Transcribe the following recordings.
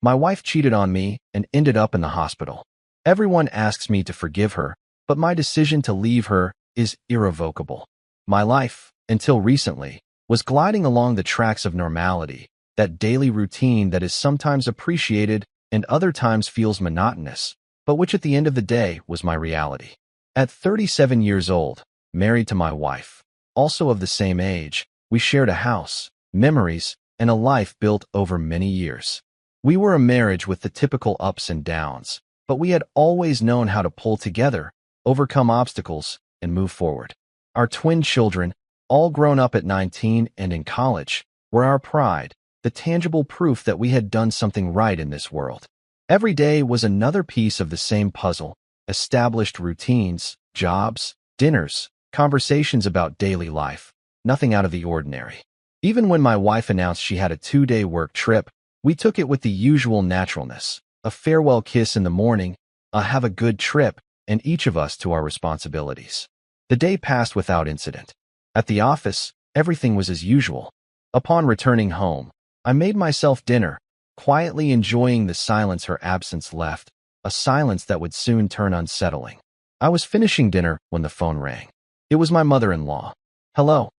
My wife cheated on me and ended up in the hospital. Everyone asks me to forgive her, but my decision to leave her is irrevocable. My life, until recently, was gliding along the tracks of normality, that daily routine that is sometimes appreciated and other times feels monotonous, but which at the end of the day was my reality. At 37 years old, married to my wife, also of the same age, we shared a house, memories, and a life built over many years. We were a marriage with the typical ups and downs, but we had always known how to pull together, overcome obstacles, and move forward. Our twin children, all grown up at 19 and in college, were our pride, the tangible proof that we had done something right in this world. Every day was another piece of the same puzzle: established routines, jobs, dinners, conversations about daily life, nothing out of the ordinary. Even when my wife announced she had a 2-day work trip, we took it with the usual naturalness: a farewell kiss in the morning, a have a good trip, and each of us to our responsibilities. The day passed without incident. At the office, everything was as usual. Upon returning home, I made myself dinner, quietly enjoying the silence her absence left, a silence that would soon turn unsettling. I was finishing dinner when the phone rang. It was my mother-in-law. "Hello,"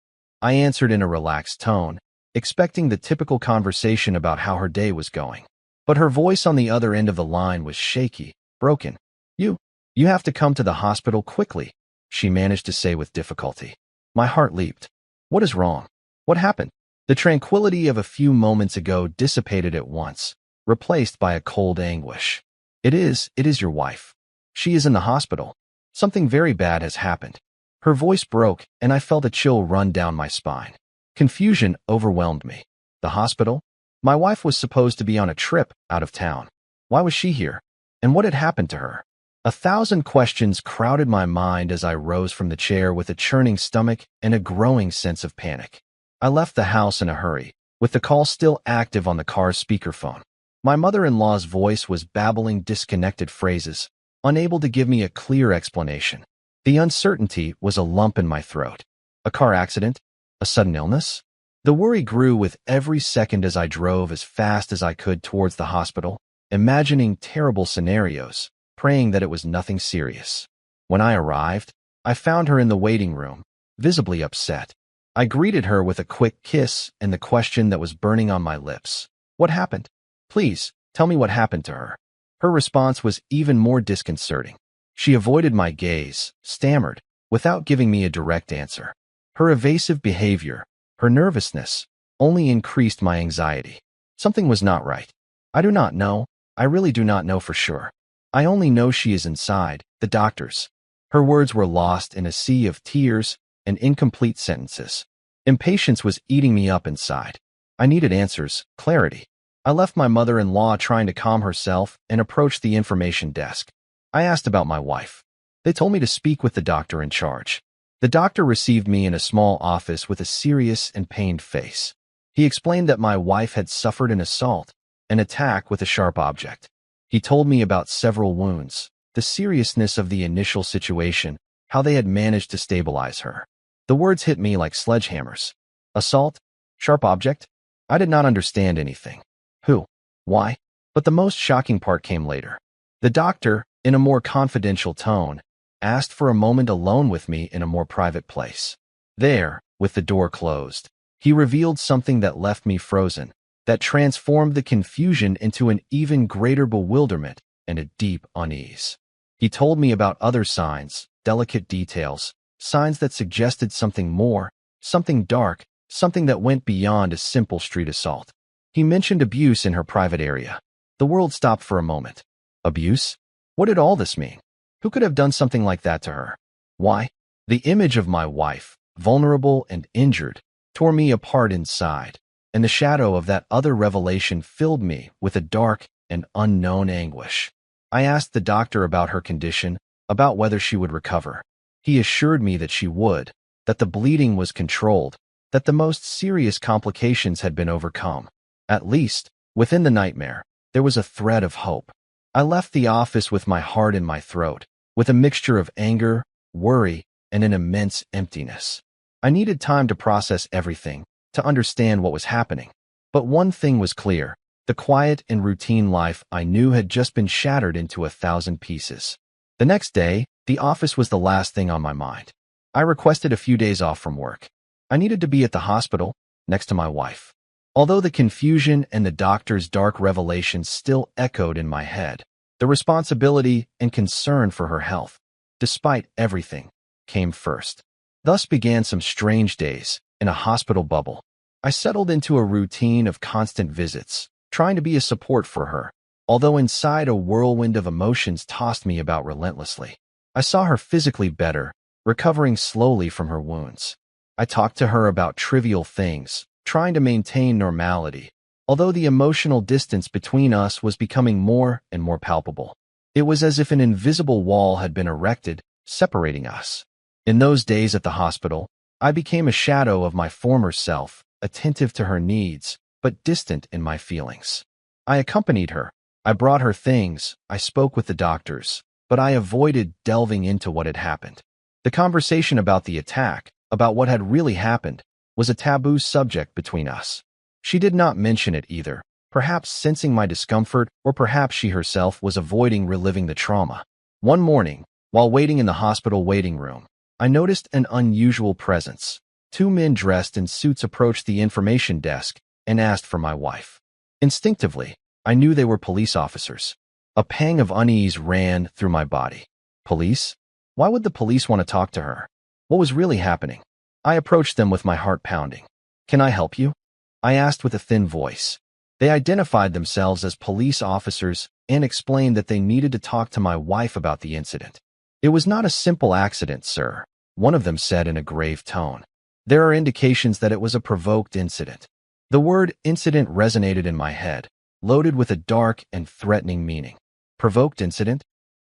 I answered in a relaxed tone, expecting the typical conversation about how her day was going. But her voice on the other end of the line was shaky, broken. You have to come to the hospital quickly," she managed to say with difficulty. My heart leaped. What is wrong? What happened? The tranquility of a few moments ago dissipated at once, replaced by a cold anguish. It is your wife. She is in the hospital. Something very bad has happened." Her voice broke, and I felt a chill run down my spine. Confusion overwhelmed me. The hospital? My wife was supposed to be on a trip out of town. Why was she here? And what had happened to her? 1,000 questions crowded my mind as I rose from the chair with a churning stomach and a growing sense of panic. I left the house in a hurry, with the call still active on the car's speakerphone. My mother-in-law's voice was babbling disconnected phrases, unable to give me a clear explanation. The uncertainty was a lump in my throat. A car accident? A sudden illness? The worry grew with every second as I drove as fast as I could towards the hospital, imagining terrible scenarios, praying that it was nothing serious. When I arrived, I found her in the waiting room, visibly upset. I greeted her with a quick kiss and the question that was burning on my lips. What happened? Please, tell me what happened to her. Her response was even more disconcerting. She avoided my gaze, stammered, without giving me a direct answer. Her evasive behavior, her nervousness, only increased my anxiety. Something was not right. I do not know. I really do not know for sure. I only know she is inside, the doctors. Her words were lost in a sea of tears and incomplete sentences. Impatience was eating me up inside. I needed answers, clarity. I left my mother-in-law trying to calm herself and approached the information desk. I asked about my wife. They told me to speak with the doctor in charge. The doctor received me in a small office with a serious and pained face. He explained that my wife had suffered an assault, an attack with a sharp object. He told me about several wounds, the seriousness of the initial situation, how they had managed to stabilize her. The words hit me like sledgehammers. Assault? Sharp object? I did not understand anything. Who? Why? But the most shocking part came later. The doctor, in a more confidential tone, asked for a moment alone with me in a more private place. There, with the door closed, he revealed something that left me frozen, that transformed the confusion into an even greater bewilderment and a deep unease. He told me about other signs, delicate details, signs that suggested something more, something dark, something that went beyond a simple street assault. He mentioned abuse in her private area. The world stopped for a moment. Abuse? What did all this mean? Who could have done something like that to her? Why? The image of my wife, vulnerable and injured, tore me apart inside, and the shadow of that other revelation filled me with a dark and unknown anguish. I asked the doctor about her condition, about whether she would recover. He assured me that she would, that the bleeding was controlled, that the most serious complications had been overcome. At least, within the nightmare, there was a thread of hope. I left the office with my heart in my throat, with a mixture of anger, worry, and an immense emptiness. I needed time to process everything, to understand what was happening. But one thing was clear: The quiet and routine life I knew had just been shattered into 1,000 pieces. The next day, the office was the last thing on my mind. I requested a few days off from work. I needed to be at the hospital, next to my wife. Although the confusion and the doctor's dark revelations still echoed in my head, the responsibility and concern for her health, despite everything, came first. Thus began some strange days in a hospital bubble. I settled into a routine of constant visits, trying to be a support for her, although inside a whirlwind of emotions tossed me about relentlessly. I saw her physically better, recovering slowly from her wounds. I talked to her about trivial things, trying to maintain normality, although the emotional distance between us was becoming more and more palpable. It was as if an invisible wall had been erected, separating us. In those days at the hospital, I became a shadow of my former self, attentive to her needs, but distant in my feelings. I accompanied her. I brought her things. I spoke with the doctors, but I avoided delving into what had happened. The conversation about the attack, about what had really happened, was a taboo subject between us. She did not mention it either, perhaps sensing my discomfort, or perhaps she herself was avoiding reliving the trauma. One morning, while waiting in the hospital waiting room, I noticed an unusual presence. Two men dressed in suits approached the information desk and asked for my wife. Instinctively, I knew they were police officers. A pang of unease ran through my body. Police? Why would the police want to talk to her? What was really happening? I approached them with my heart pounding. "Can I help you?" I asked with a thin voice. They identified themselves as police officers and explained that they needed to talk to my wife about the incident. "It was not a simple accident, sir," one of them said in a grave tone. "There are indications that it was a provoked incident." The word incident resonated in my head, loaded with a dark and threatening meaning. "Provoked incident?"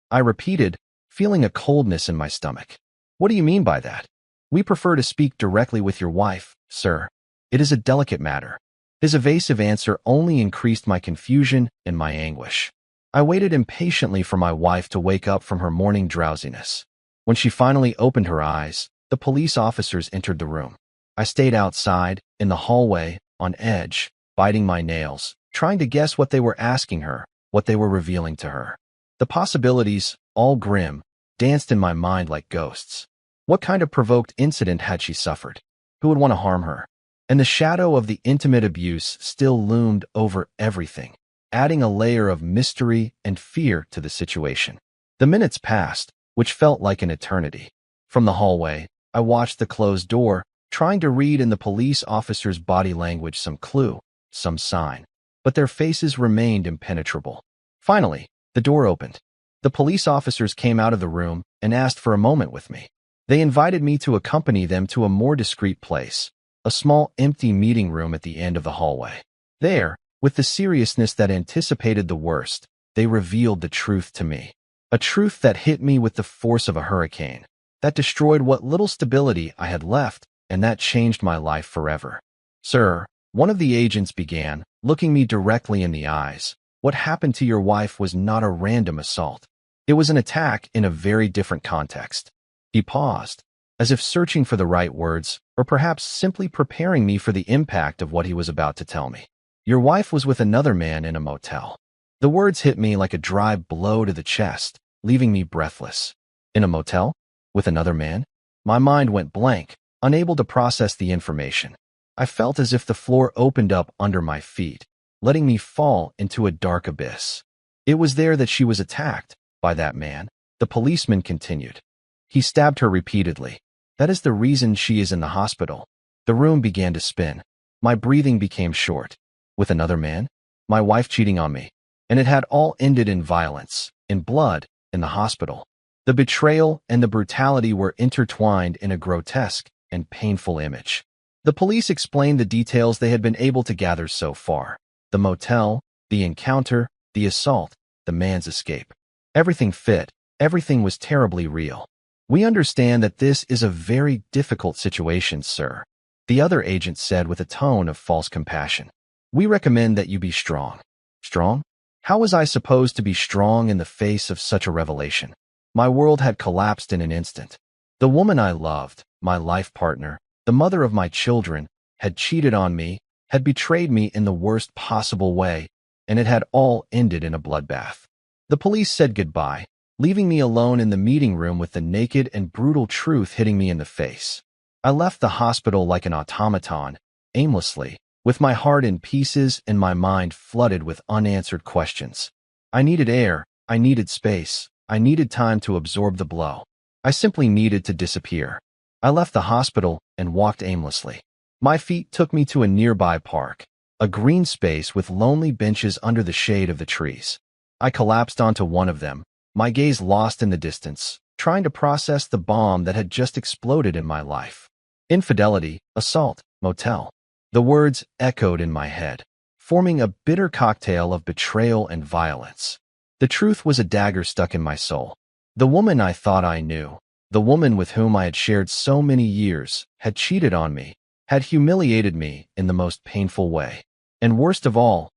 I repeated, feeling a coldness in my stomach. "What do you mean by that?" "We prefer to speak directly with your wife, sir. It is a delicate matter." His evasive answer only increased my confusion and my anguish. I waited impatiently for my wife to wake up from her morning drowsiness. When she finally opened her eyes, the police officers entered the room. I stayed outside, in the hallway, on edge, biting my nails, trying to guess what they were asking her, what they were revealing to her. The possibilities, all grim, danced in my mind like ghosts. What kind of provoked incident had she suffered? Who would want to harm her? And the shadow of the intimate abuse still loomed over everything, adding a layer of mystery and fear to the situation. The minutes passed, which felt like an eternity. From the hallway, I watched the closed door, trying to read in the police officers' body language some clue, some sign. But their faces remained impenetrable. Finally, the door opened. The police officers came out of the room and asked for a moment with me. They invited me to accompany them to a more discreet place, a small empty meeting room at the end of the hallway. There, with the seriousness that anticipated the worst, they revealed the truth to me. A truth that hit me with the force of a hurricane, that destroyed what little stability I had left, and that changed my life forever. "Sir," one of the agents began, looking me directly in the eyes, "what happened to your wife was not a random assault. It was an attack in a very different context." He paused, as if searching for the right words, or perhaps simply preparing me for the impact of what he was about to tell me. "Your wife was with another man in a motel." The words hit me like a dry blow to the chest, leaving me breathless. In a motel? With another man? My mind went blank, unable to process the information. I felt as if the floor opened up under my feet, letting me fall into a dark abyss. "It was there that she was attacked, by that man," the policeman continued. "He stabbed her repeatedly. That is the reason she is in the hospital." The room began to spin. My breathing became short. With another man? My wife cheating on me. And it had all ended in violence, in blood, in the hospital. The betrayal and the brutality were intertwined in a grotesque and painful image. The police explained the details they had been able to gather so far. The motel, the encounter, the assault, the man's escape. Everything fit. Everything was terribly real. "We understand that this is a very difficult situation, sir," the other agent said with a tone of false compassion. "We recommend that you be strong." Strong? How was I supposed to be strong in the face of such a revelation? My world had collapsed in an instant. The woman I loved, my life partner, the mother of my children, had cheated on me, had betrayed me in the worst possible way, and it had all ended in a bloodbath. The police said goodbye, leaving me alone in the meeting room with the naked and brutal truth hitting me in the face. I left the hospital like an automaton, aimlessly, with my heart in pieces and my mind flooded with unanswered questions. I needed air, I needed space, I needed time to absorb the blow. I simply needed to disappear. I left the hospital and walked aimlessly. My feet took me to a nearby park, a green space with lonely benches under the shade of the trees. I collapsed onto one of them, my gaze lost in the distance, trying to process the bomb that had just exploded in my life. Infidelity, assault, motel. The words echoed in my head, forming a bitter cocktail of betrayal and violence. The truth was a dagger stuck in my soul. The woman I thought I knew, the woman with whom I had shared so many years, had cheated on me, had humiliated me in the most painful way. And worst of all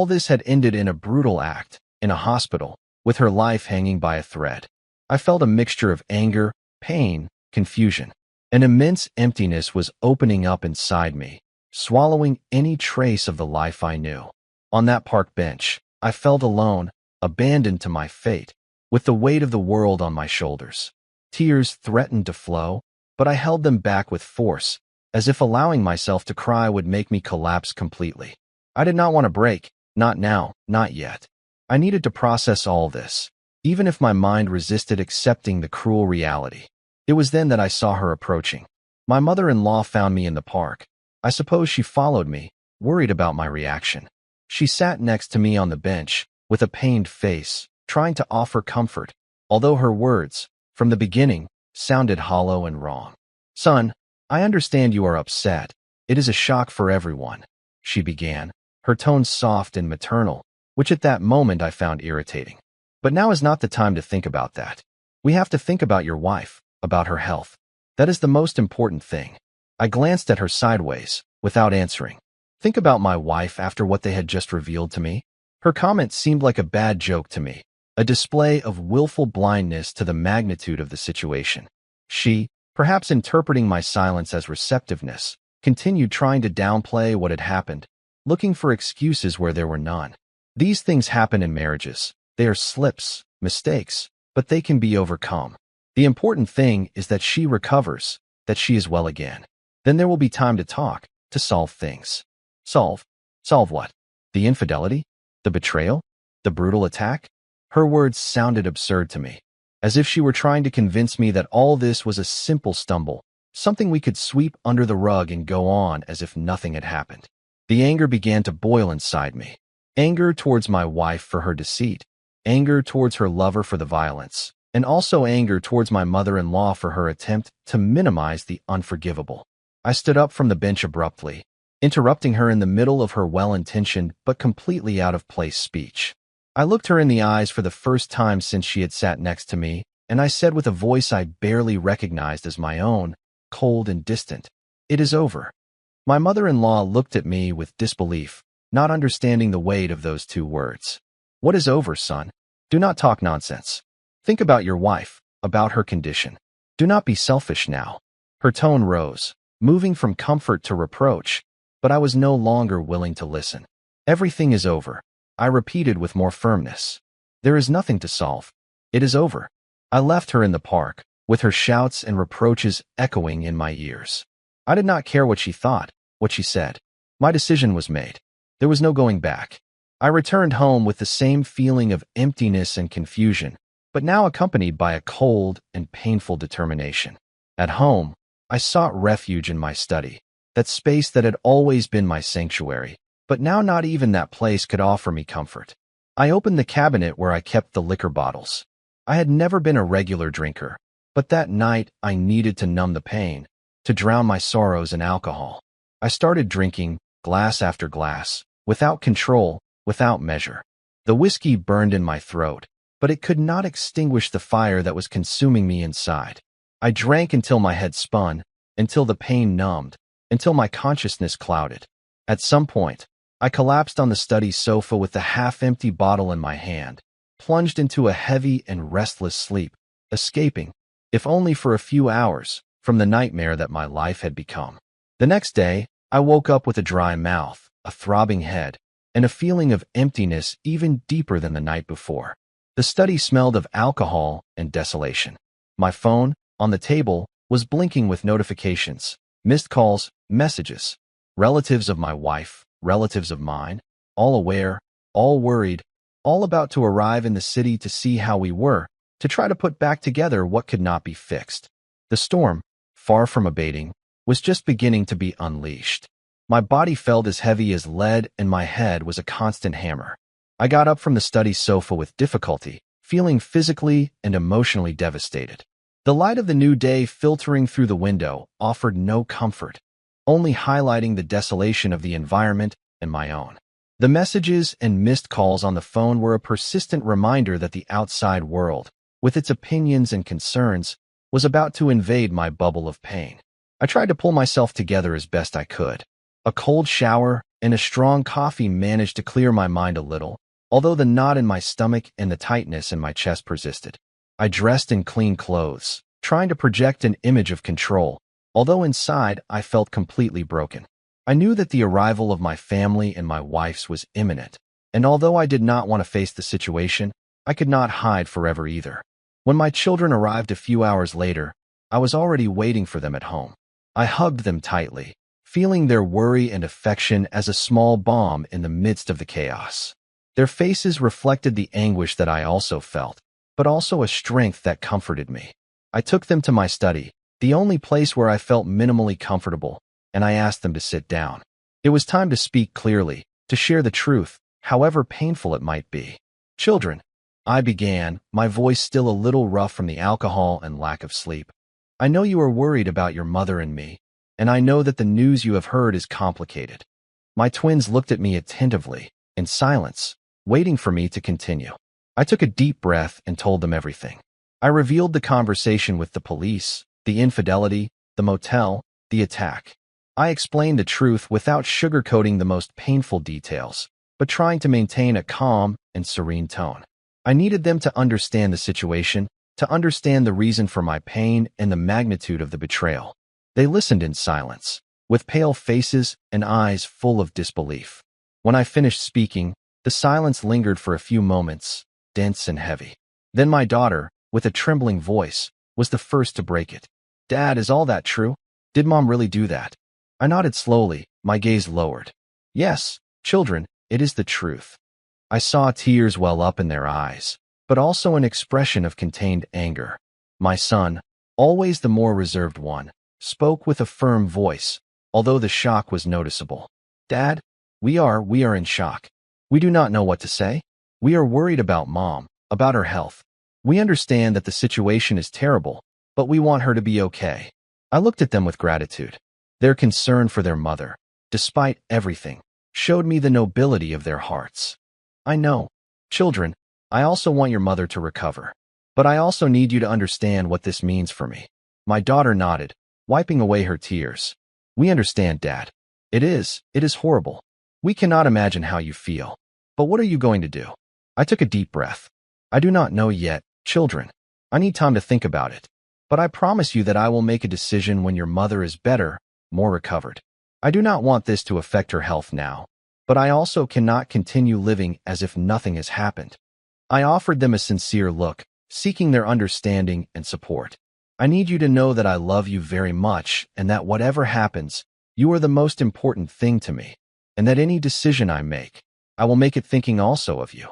this had ended in a brutal act, in a hospital, with her life hanging by a thread. I felt a mixture of anger, pain, confusion. An immense emptiness was opening up inside me, swallowing any trace of the life I knew. On that park bench, I felt alone, abandoned to my fate, with the weight of the world on my shoulders. Tears threatened to flow, but I held them back with force, as if allowing myself to cry would make me collapse completely. I did not want to break, not now, not yet. I needed to process all this, even if my mind resisted accepting the cruel reality. It was then that I saw her approaching. My mother-in-law found me in the park. I suppose she followed me, worried about my reaction. She sat next to me on the bench, with a pained face, trying to offer comfort, although her words, from the beginning, sounded hollow and wrong. "Son, I understand you are upset. It is a shock for everyone," she began, her tone soft and maternal, which at that moment I found irritating. "But now is not the time to think about that. We have to think about your wife, about her health. That is the most important thing." I glanced at her sideways, without answering. Think about my wife after what they had just revealed to me? Her comment seemed like a bad joke to me, a display of willful blindness to the magnitude of the situation. She, perhaps interpreting my silence as receptiveness, continued trying to downplay what had happened, looking for excuses where there were none. These things happen in marriages. They are slips, mistakes, but they can be overcome. The important thing is that she recovers, that she is well again. Then there will be time to talk, to solve things. Solve? Solve what? The infidelity? The betrayal? The brutal attack? Her words sounded absurd to me, as if she were trying to convince me that all this was a simple stumble, something we could sweep under the rug and go on as if nothing had happened. The anger began to boil inside me. Anger towards my wife for her deceit, anger towards her lover for the violence, and also anger towards my mother-in-law for her attempt to minimize the unforgivable. I stood up from the bench abruptly, interrupting her in the middle of her well-intentioned but completely out-of-place speech. I looked her in the eyes for the first time since she had sat next to me, and I said with a voice I barely recognized as my own, cold and distant, "It is over." My mother-in-law looked at me with disbelief, not understanding the weight of those two words. "What is over, son? Do not talk nonsense. Think about your wife, about her condition. Do not be selfish now." Her tone rose, moving from comfort to reproach, but I was no longer willing to listen. "Everything is over," I repeated with more firmness. "There is nothing to solve. It is over." I left her in the park, with her shouts and reproaches echoing in my ears. I did not care what she thought, what she said. My decision was made. There was no going back. I returned home with the same feeling of emptiness and confusion, but now accompanied by a cold and painful determination. At home, I sought refuge in my study, that space that had always been my sanctuary, but now not even that place could offer me comfort. I opened the cabinet where I kept the liquor bottles. I had never been a regular drinker, but that night I needed to numb the pain, to drown my sorrows in alcohol. I started drinking, glass after glass, without control, without measure. The whiskey burned in my throat, but it could not extinguish the fire that was consuming me inside. I drank until my head spun, until the pain numbed, until my consciousness clouded. At some point, I collapsed on the study sofa with the half-empty bottle in my hand, plunged into a heavy and restless sleep, escaping, if only for a few hours, from the nightmare that my life had become. The next day, I woke up with a dry mouth, a throbbing head, and a feeling of emptiness even deeper than the night before. The study smelled of alcohol and desolation. My phone, on the table, was blinking with notifications, missed calls, messages. Relatives of my wife, relatives of mine, all aware, all worried, all about to arrive in the city to see how we were, to try to put back together what could not be fixed. The storm, far from abating, was just beginning to be unleashed. My body felt as heavy as lead and my head was a constant hammer. I got up from the study sofa with difficulty, feeling physically and emotionally devastated. The light of the new day filtering through the window offered no comfort, only highlighting the desolation of the environment and my own. The messages and missed calls on the phone were a persistent reminder that the outside world, with its opinions and concerns, was about to invade my bubble of pain. I tried to pull myself together as best I could. A cold shower and a strong coffee managed to clear my mind a little, although the knot in my stomach and the tightness in my chest persisted. I dressed in clean clothes, trying to project an image of control, although inside I felt completely broken. I knew that the arrival of my family and my wife's was imminent, and although I did not want to face the situation, I could not hide forever either. When my children arrived a few hours later, I was already waiting for them at home. I hugged them tightly, feeling their worry and affection as a small balm in the midst of the chaos. Their faces reflected the anguish that I also felt, but also a strength that comforted me. I took them to my study, the only place where I felt minimally comfortable, and I asked them to sit down. It was time to speak clearly, to share the truth, however painful it might be. Children, I began, my voice still a little rough from the alcohol and lack of sleep. I know you are worried about your mother and me, and I know that the news you have heard is complicated. My twins looked at me attentively, in silence, waiting for me to continue. I took a deep breath and told them everything. I revealed the conversation with the police, the infidelity, the motel, the attack. I explained the truth without sugarcoating the most painful details, but trying to maintain a calm and serene tone. I needed them to understand the situation, to understand the reason for my pain and the magnitude of the betrayal. They listened in silence, with pale faces and eyes full of disbelief. When I finished speaking, the silence lingered for a few moments, dense and heavy. Then my daughter, with a trembling voice, was the first to break it. "Dad, is all that true? Did Mom really do that?" I nodded slowly, my gaze lowered. "Yes, children, it is the truth." I saw tears well up in their eyes, but also an expression of contained anger. My son, always the more reserved one, spoke with a firm voice, although the shock was noticeable. "Dad, we are in shock. We do not know what to say. We are worried about Mom, about her health. We understand that the situation is terrible, but we want her to be okay." I looked at them with gratitude. Their concern for their mother, despite everything, showed me the nobility of their hearts. "I know, children, I also want your mother to recover. But I also need you to understand what this means for me." My daughter nodded, wiping away her tears. "We understand, Dad. It is horrible. We cannot imagine how you feel. But what are you going to do?" I took a deep breath. "I do not know yet, children. I need time to think about it. But I promise you that I will make a decision when your mother is better, more recovered. I do not want this to affect her health now, but I also cannot continue living as if nothing has happened." I offered them a sincere look, seeking their understanding and support. "I need you to know that I love you very much and that whatever happens, you are the most important thing to me, and that any decision I make, I will make it thinking also of you."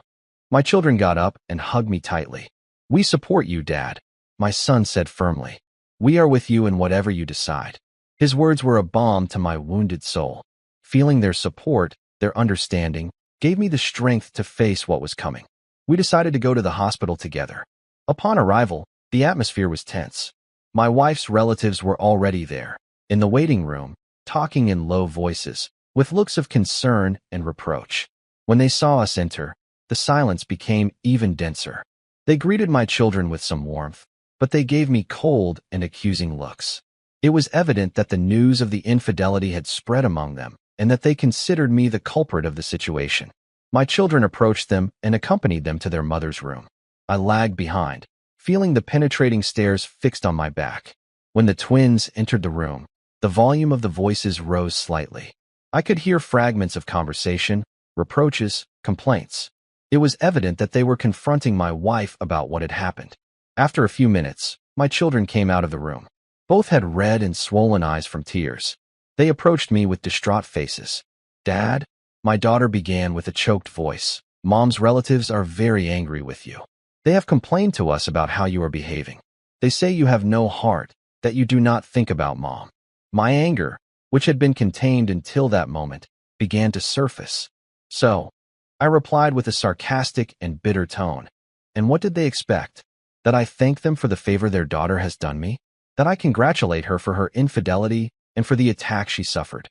My children got up and hugged me tightly. "We support you, Dad," my son said firmly. "We are with you in whatever you decide." His words were a balm to my wounded soul. Feeling their support, their understanding, gave me the strength to face what was coming. We decided to go to the hospital together. Upon arrival, the atmosphere was tense. My wife's relatives were already there, in the waiting room, talking in low voices, with looks of concern and reproach. When they saw us enter, the silence became even denser. They greeted my children with some warmth, but they gave me cold and accusing looks. It was evident that the news of the infidelity had spread among them, and that they considered me the culprit of the situation. My children approached them and accompanied them to their mother's room. I lagged behind, feeling the penetrating stares fixed on my back. When the twins entered the room, the volume of the voices rose slightly. I could hear fragments of conversation, reproaches, complaints. It was evident that they were confronting my wife about what had happened. After a few minutes, my children came out of the room. Both had red and swollen eyes from tears. They approached me with distraught faces. "Dad," my daughter began with a choked voice, "Mom's relatives are very angry with you. They have complained to us about how you are behaving. They say you have no heart, that you do not think about Mom." My anger, which had been contained until that moment, began to surface. "So," I replied with a sarcastic and bitter tone, "and what did they expect? That I thank them for the favor their daughter has done me? That I congratulate her for her infidelity and for the attack she suffered?"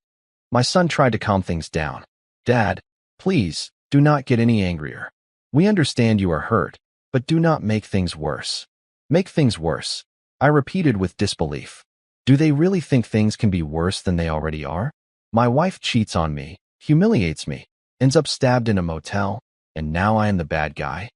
My son tried to calm things down. "Dad, please, do not get any angrier. We understand you are hurt, but do not make things worse." "Make things worse," I repeated with disbelief. Do they really think things can be worse than they already are? My wife cheats on me, humiliates me, ends up stabbed in a motel, and now I am the bad guy?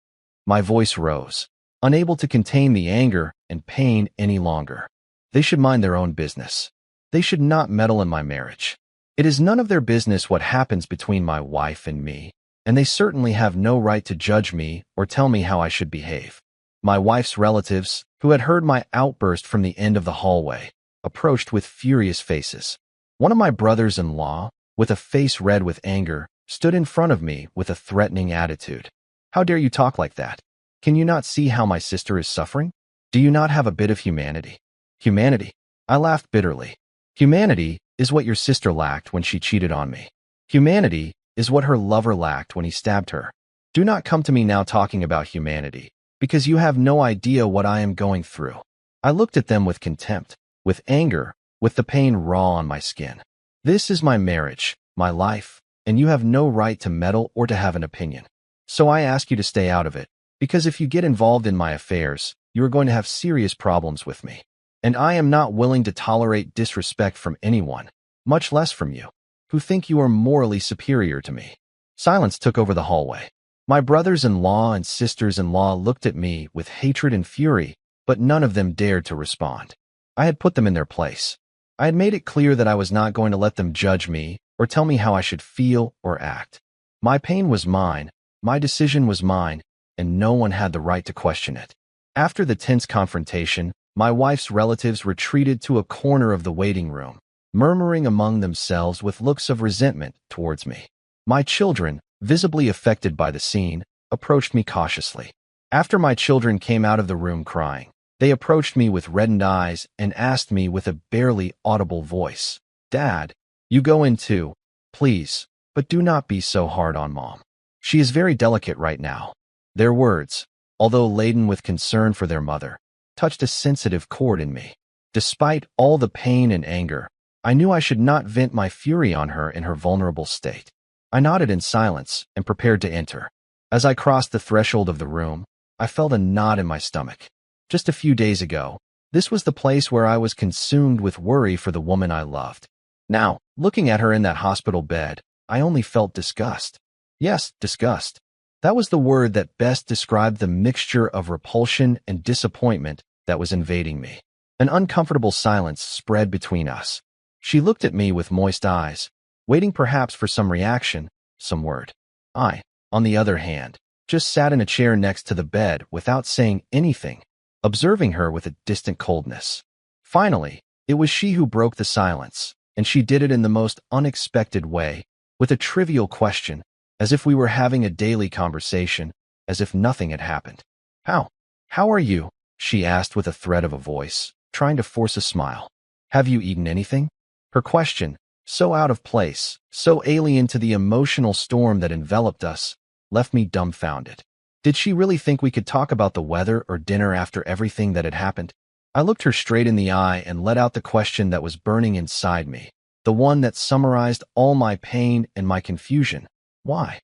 My voice rose, unable to contain the anger and pain any longer. They should mind their own business. They should not meddle in my marriage. It is none of their business what happens between my wife and me, and they certainly have no right to judge me or tell me how I should behave. My wife's relatives, who had heard my outburst from the end of the hallway, approached with furious faces. One of my brothers-in-law, with a face red with anger, stood in front of me with a threatening attitude. "How dare you talk like that? Can you not see how my sister is suffering? Do you not have a bit of humanity?" "Humanity?" I laughed bitterly. "Humanity is what your sister lacked when she cheated on me. Humanity is what her lover lacked when he stabbed her. Do not come to me now talking about humanity, because you have no idea what I am going through." I looked at them with contempt, with anger, with the pain raw on my skin. "This is my marriage, my life, and you have no right to meddle or to have an opinion. So I ask you to stay out of it, because if you get involved in my affairs, you are going to have serious problems with me. And I am not willing to tolerate disrespect from anyone, much less from you, who think you are morally superior to me." Silence took over the hallway. My brothers-in-law and sisters-in-law looked at me with hatred and fury, but none of them dared to respond. I had put them in their place. I had made it clear that I was not going to let them judge me or tell me how I should feel or act. My pain was mine, my decision was mine, and no one had the right to question it. After the tense confrontation, my wife's relatives retreated to a corner of the waiting room, murmuring among themselves with looks of resentment towards me. My children, visibly affected by the scene, approached me cautiously. After my children came out of the room crying, they approached me with reddened eyes and asked me with a barely audible voice, "Dad, you go in too, please, but do not be so hard on Mom. She is very delicate right now." Their words, although laden with concern for their mother, touched a sensitive chord in me. Despite all the pain and anger, I knew I should not vent my fury on her in her vulnerable state. I nodded in silence and prepared to enter. As I crossed the threshold of the room, I felt a knot in my stomach. Just a few days ago, this was the place where I was consumed with worry for the woman I loved. Now, looking at her in that hospital bed, I only felt disgust. Yes, disgust. That was the word that best described the mixture of repulsion and disappointment that was invading me. An uncomfortable silence spread between us. She looked at me with moist eyes, waiting perhaps for some reaction, some word. I, on the other hand, just sat in a chair next to the bed without saying anything, observing her with a distant coldness. Finally, it was she who broke the silence, and she did it in the most unexpected way, with a trivial question, as if we were having a daily conversation, as if nothing had happened. How are you?" she asked with a thread of a voice, trying to force a smile. "Have you eaten anything?" Her question, so out of place, so alien to the emotional storm that enveloped us, left me dumbfounded. Did she really think we could talk about the weather or dinner after everything that had happened? I looked her straight in the eye and let out the question that was burning inside me, the one that summarized all my pain and my confusion. Why?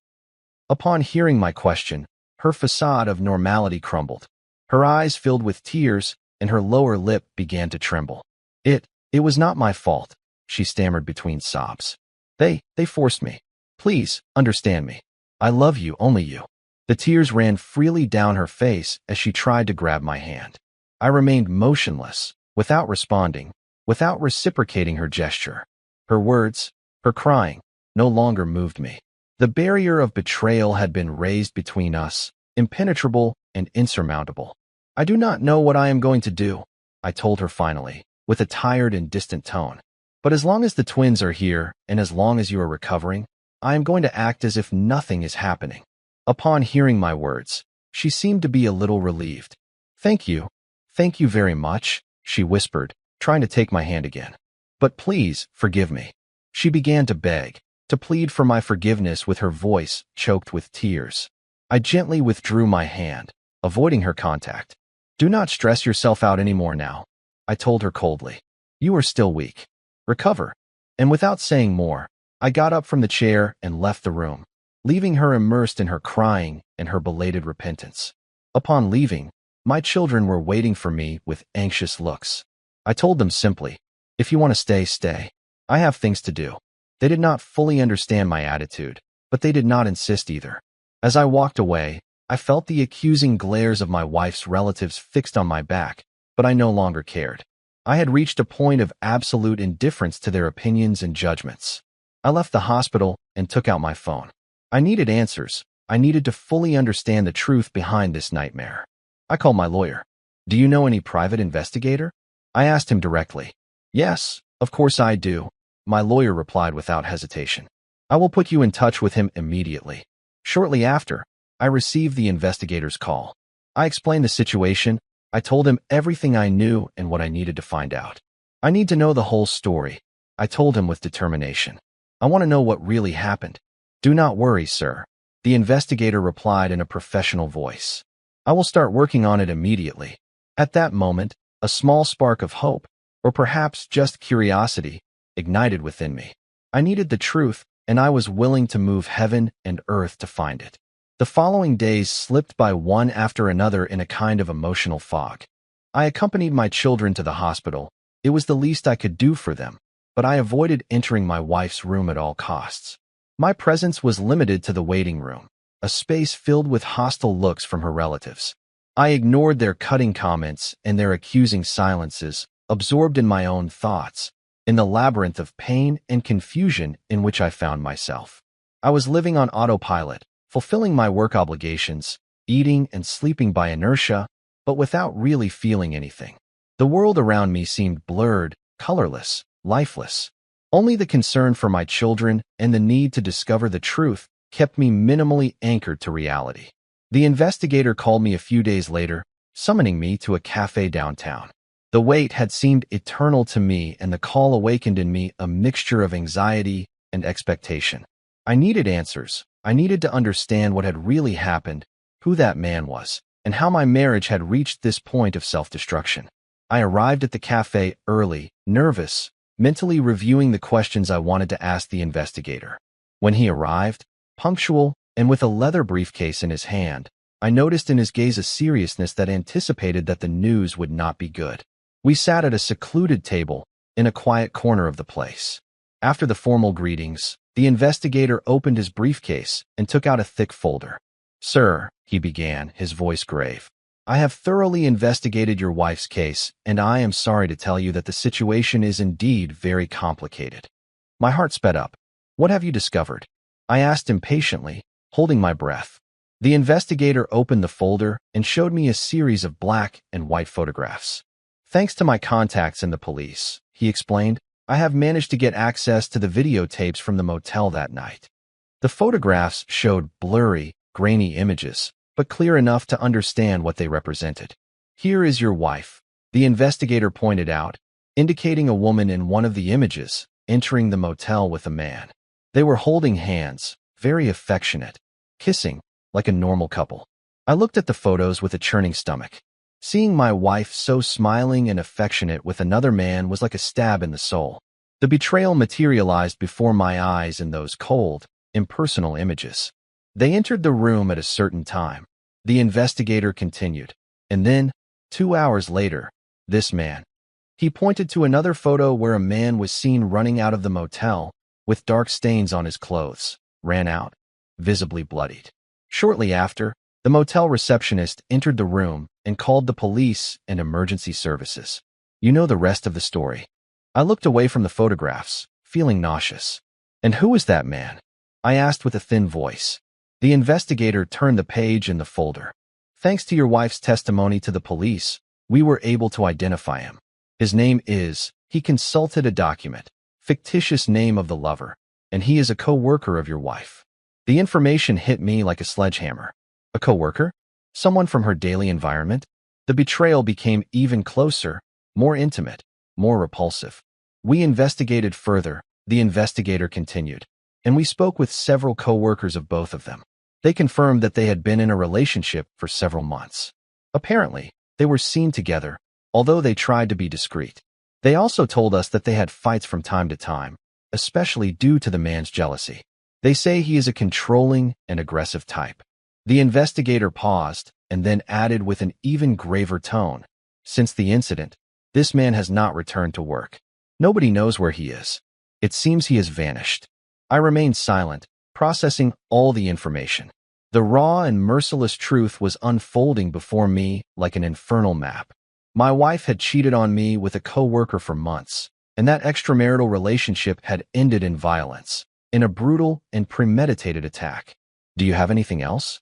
Upon hearing my question, her facade of normality crumbled. Her eyes filled with tears, and her lower lip began to tremble. It was not my fault," she stammered between sobs. They forced me. Please, understand me. I love you, only you." The tears ran freely down her face as she tried to grab my hand. I remained motionless, without responding, without reciprocating her gesture. Her words, her crying, no longer moved me. The barrier of betrayal had been raised between us, impenetrable and insurmountable. I do not know what I am going to do, I told her finally, with a tired and distant tone. But as long as the twins are here, and as long as you are recovering, I am going to act as if nothing is happening. Upon hearing my words, she seemed to be a little relieved. Thank you very much, she whispered, trying to take my hand again. But please, forgive me. She began to beg, to plead for my forgiveness with her voice choked with tears. I gently withdrew my hand, avoiding her contact. Do not stress yourself out anymore now, I told her coldly. You are still weak. Recover. And without saying more, I got up from the chair and left the room, leaving her immersed in her crying and her belated repentance. Upon leaving, my children were waiting for me with anxious looks. I told them simply, if you want to stay, stay. I have things to do. They did not fully understand my attitude, but they did not insist either. As I walked away, I felt the accusing glares of my wife's relatives fixed on my back, but I no longer cared. I had reached a point of absolute indifference to their opinions and judgments. I left the hospital and took out my phone. I needed answers. I needed to fully understand the truth behind this nightmare. I called my lawyer. Do you know any private investigator? I asked him directly. Yes, of course I do, my lawyer replied without hesitation. I will put you in touch with him immediately. Shortly after, I received the investigator's call. I explained the situation. I told him everything I knew and what I needed to find out. I need to know the whole story, I told him with determination. I want to know what really happened. Do not worry, sir, the investigator replied in a professional voice. I will start working on it immediately. At that moment, a small spark of hope, or perhaps just curiosity, ignited within me. I needed the truth, and I was willing to move heaven and earth to find it. The following days slipped by one after another in a kind of emotional fog. I accompanied my children to the hospital. It was the least I could do for them, but I avoided entering my wife's room at all costs. My presence was limited to the waiting room, a space filled with hostile looks from her relatives. I ignored their cutting comments and their accusing silences, absorbed in my own thoughts, in the labyrinth of pain and confusion in which I found myself. I was living on autopilot, fulfilling my work obligations, eating and sleeping by inertia, but without really feeling anything. The world around me seemed blurred, colorless, lifeless. Only the concern for my children and the need to discover the truth kept me minimally anchored to reality. The investigator called me a few days later, summoning me to a cafe downtown. The wait had seemed eternal to me, and the call awakened in me a mixture of anxiety and expectation. I needed answers. I needed to understand what had really happened, who that man was, and how my marriage had reached this point of self-destruction. I arrived at the cafe early, nervous, mentally reviewing the questions I wanted to ask the investigator. When he arrived, punctual and with a leather briefcase in his hand, I noticed in his gaze a seriousness that anticipated that the news would not be good. We sat at a secluded table in a quiet corner of the place. After the formal greetings, the investigator opened his briefcase and took out a thick folder. Sir, he began, his voice grave, I have thoroughly investigated your wife's case, and I am sorry to tell you that the situation is indeed very complicated. My heart sped up. What have you discovered? I asked impatiently, holding my breath. The investigator opened the folder and showed me a series of black and white photographs. Thanks to my contacts in the police, he explained, I have managed to get access to the videotapes from the motel that night. The photographs showed blurry, grainy images, but clear enough to understand what they represented. Here is your wife, the investigator pointed out, indicating a woman in one of the images, entering the motel with a man. They were holding hands, very affectionate, kissing, like a normal couple. I looked at the photos with a churning stomach. Seeing my wife so smiling and affectionate with another man was like a stab in the soul. The betrayal materialized before my eyes in those cold, impersonal images. They entered the room at a certain time. The investigator continued. And then, 2 hours later, this man. He pointed to another photo where a man was seen running out of the motel, with dark stains on his clothes, ran out, visibly bloodied. Shortly after, the motel receptionist entered the room and called the police and emergency services. You know the rest of the story. I looked away from the photographs, feeling nauseous. And who was that man? I asked with a thin voice. The investigator turned the page in the folder. Thanks to your wife's testimony to the police, we were able to identify him. His name is, he consulted a document, fictitious name of the lover, and he is a co-worker of your wife. The information hit me like a sledgehammer. A co-worker? Someone from her daily environment? The betrayal became even closer, more intimate, more repulsive. We investigated further, the investigator continued, and we spoke with several co-workers of both of them. They confirmed that they had been in a relationship for several months. Apparently, they were seen together, although they tried to be discreet. They also told us that they had fights from time to time, especially due to the man's jealousy. They say he is a controlling and aggressive type. The investigator paused and then added with an even graver tone, since the incident, this man has not returned to work. Nobody knows where he is. It seems he has vanished. I remained silent, processing all the information. The raw and merciless truth was unfolding before me like an infernal map. My wife had cheated on me with a co-worker for months, and that extramarital relationship had ended in violence, in a brutal and premeditated attack. Do you have anything else?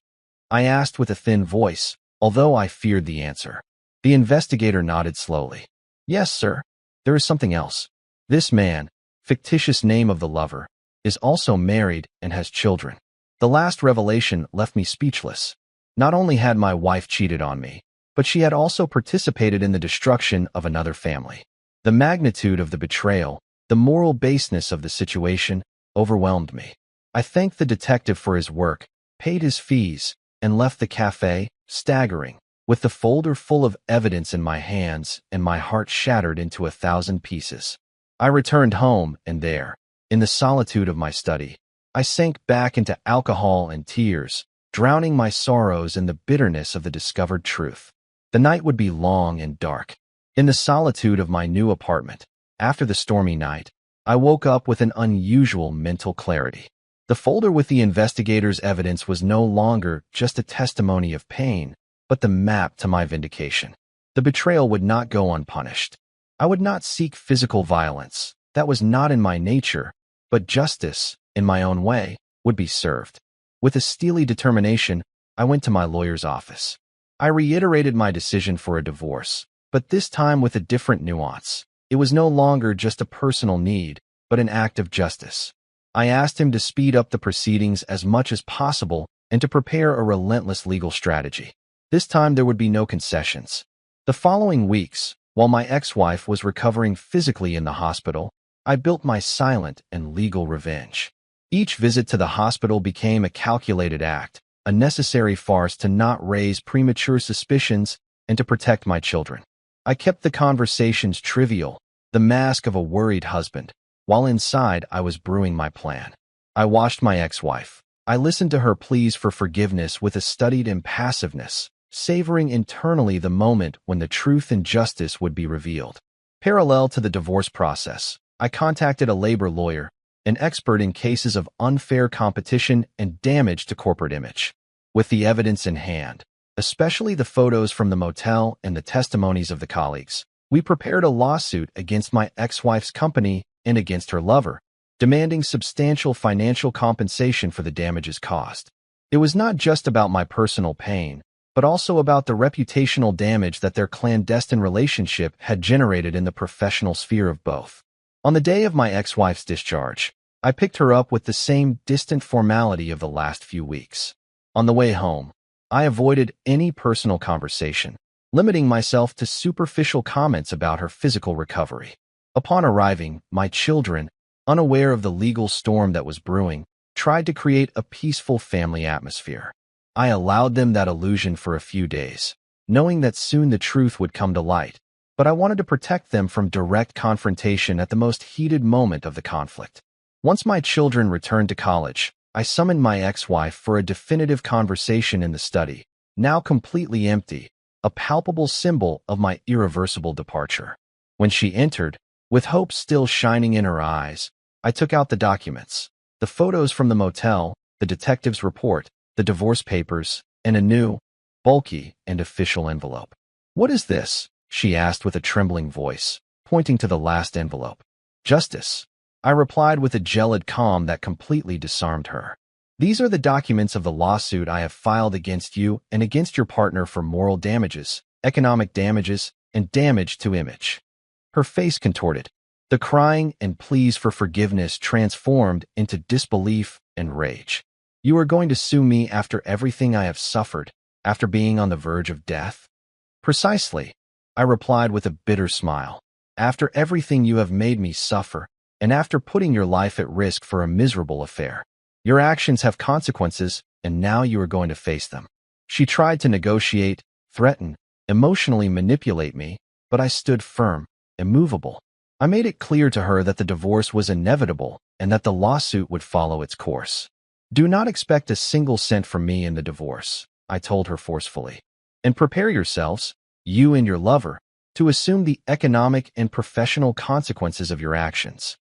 I asked with a thin voice, although I feared the answer. The investigator nodded slowly. Yes, sir. There is something else. This man, fictitious name of the lover, is also married and has children. The last revelation left me speechless. Not only had my wife cheated on me, but she had also participated in the destruction of another family. The magnitude of the betrayal, the moral baseness of the situation, overwhelmed me. I thanked the detective for his work, paid his fees, and left the cafe, staggering, with the folder full of evidence in my hands and my heart shattered into 1,000 pieces. I returned home, and there, in the solitude of my study, I sank back into alcohol and tears, drowning my sorrows in the bitterness of the discovered truth. The night would be long and dark. In the solitude of my new apartment, after the stormy night, I woke up with an unusual mental clarity. The folder with the investigator's evidence was no longer just a testimony of pain, but the map to my vindication. The betrayal would not go unpunished. I would not seek physical violence. That was not in my nature, but justice, in my own way, would be served. With a steely determination, I went to my lawyer's office. I reiterated my decision for a divorce, but this time with a different nuance. It was no longer just a personal need, but an act of justice. I asked him to speed up the proceedings as much as possible and to prepare a relentless legal strategy. This time there would be no concessions. The following weeks, while my ex-wife was recovering physically in the hospital, I built my silent and legal revenge. Each visit to the hospital became a calculated act, a necessary farce to not raise premature suspicions and to protect my children. I kept the conversations trivial, the mask of a worried husband, while inside I was brewing my plan. I watched my ex-wife. I listened to her pleas for forgiveness with a studied impassiveness, savoring internally the moment when the truth and justice would be revealed. Parallel to the divorce process, I contacted a labor lawyer, an expert in cases of unfair competition and damage to corporate image. With the evidence in hand, especially the photos from the motel and the testimonies of the colleagues, we prepared a lawsuit against my ex-wife's company and against her lover, demanding substantial financial compensation for the damages caused. It was not just about my personal pain, but also about the reputational damage that their clandestine relationship had generated in the professional sphere of both. On the day of my ex-wife's discharge, I picked her up with the same distant formality of the last few weeks. On the way home, I avoided any personal conversation, limiting myself to superficial comments about her physical recovery. Upon arriving, my children, unaware of the legal storm that was brewing, tried to create a peaceful family atmosphere. I allowed them that illusion for a few days, knowing that soon the truth would come to light, but I wanted to protect them from direct confrontation at the most heated moment of the conflict. Once my children returned to college, I summoned my ex-wife for a definitive conversation in the study, now completely empty, a palpable symbol of my irreversible departure. When she entered, with hope still shining in her eyes, I took out the documents, the photos from the motel, the detective's report, the divorce papers, and a new, bulky, and official envelope. "What is this?" she asked with a trembling voice, pointing to the last envelope. "Justice." I replied with a gelid calm that completely disarmed her. These are the documents of the lawsuit I have filed against you and against your partner for moral damages, economic damages, and damage to image. Her face contorted. The crying and pleas for forgiveness transformed into disbelief and rage. You are going to sue me after everything I have suffered, after being on the verge of death? Precisely, I replied with a bitter smile. After everything you have made me suffer, and after putting your life at risk for a miserable affair. Your actions have consequences, and now you are going to face them. She tried to negotiate, threaten, emotionally manipulate me, but I stood firm, immovable. I made it clear to her that the divorce was inevitable and that the lawsuit would follow its course. Do not expect a single cent from me in the divorce, I told her forcefully. And prepare yourselves, you and your lover, to assume the economic and professional consequences of your actions.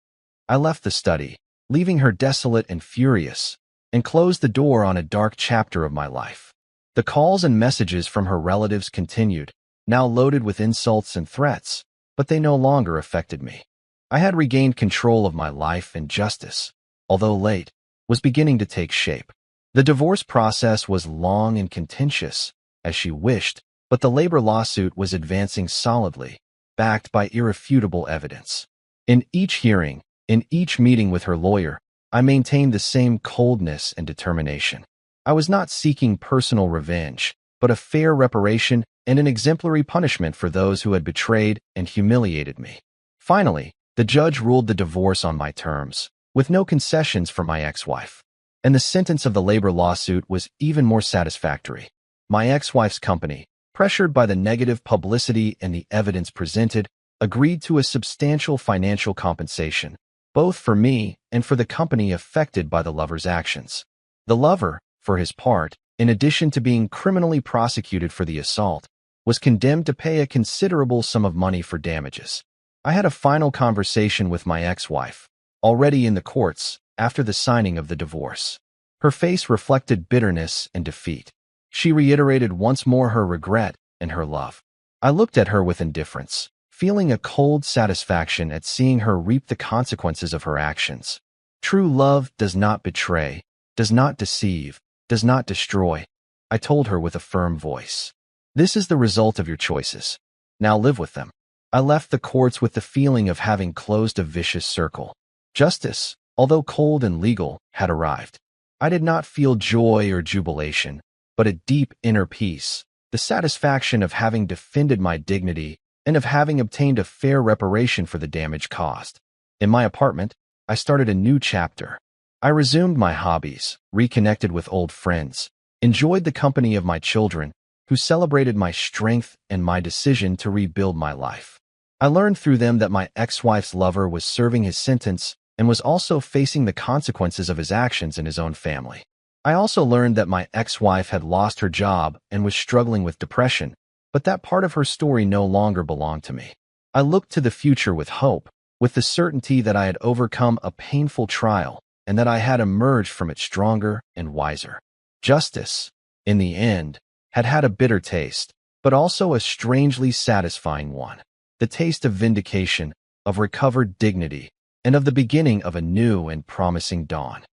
I left the study, leaving her desolate and furious, and closed the door on a dark chapter of my life. The calls and messages from her relatives continued, now loaded with insults and threats, but they no longer affected me. I had regained control of my life, and justice, although late, was beginning to take shape. The divorce process was long and contentious, as she wished, but the labor lawsuit was advancing solidly, backed by irrefutable evidence. In each hearing, in each meeting with her lawyer, I maintained the same coldness and determination. I was not seeking personal revenge, but a fair reparation and an exemplary punishment for those who had betrayed and humiliated me. Finally, the judge ruled the divorce on my terms, with no concessions from my ex-wife. And the sentence of the labor lawsuit was even more satisfactory. My ex-wife's company, pressured by the negative publicity and the evidence presented, agreed to a substantial financial compensation, both for me and for the company affected by the lover's actions. The lover, for his part, in addition to being criminally prosecuted for the assault, was condemned to pay a considerable sum of money for damages. I had a final conversation with my ex-wife, already in the courts, after the signing of the divorce. Her face reflected bitterness and defeat. She reiterated once more her regret and her love. I looked at her with indifference, feeling a cold satisfaction at seeing her reap the consequences of her actions. True love does not betray, does not deceive, does not destroy, I told her with a firm voice. This is the result of your choices. Now live with them. I left the courts with the feeling of having closed a vicious circle. Justice, although cold and legal, had arrived. I did not feel joy or jubilation, but a deep inner peace, the satisfaction of having defended my dignity and of having obtained a fair reparation for the damage caused. In my apartment, I started a new chapter. I resumed my hobbies, reconnected with old friends, enjoyed the company of my children, who celebrated my strength and my decision to rebuild my life. I learned through them that my ex-wife's lover was serving his sentence and was also facing the consequences of his actions in his own family. I also learned that my ex-wife had lost her job and was struggling with depression, but that part of her story no longer belonged to me. I looked to the future with hope, with the certainty that I had overcome a painful trial and that I had emerged from it stronger and wiser. Justice, in the end, had had a bitter taste, but also a strangely satisfying one. The taste of vindication, of recovered dignity, and of the beginning of a new and promising dawn.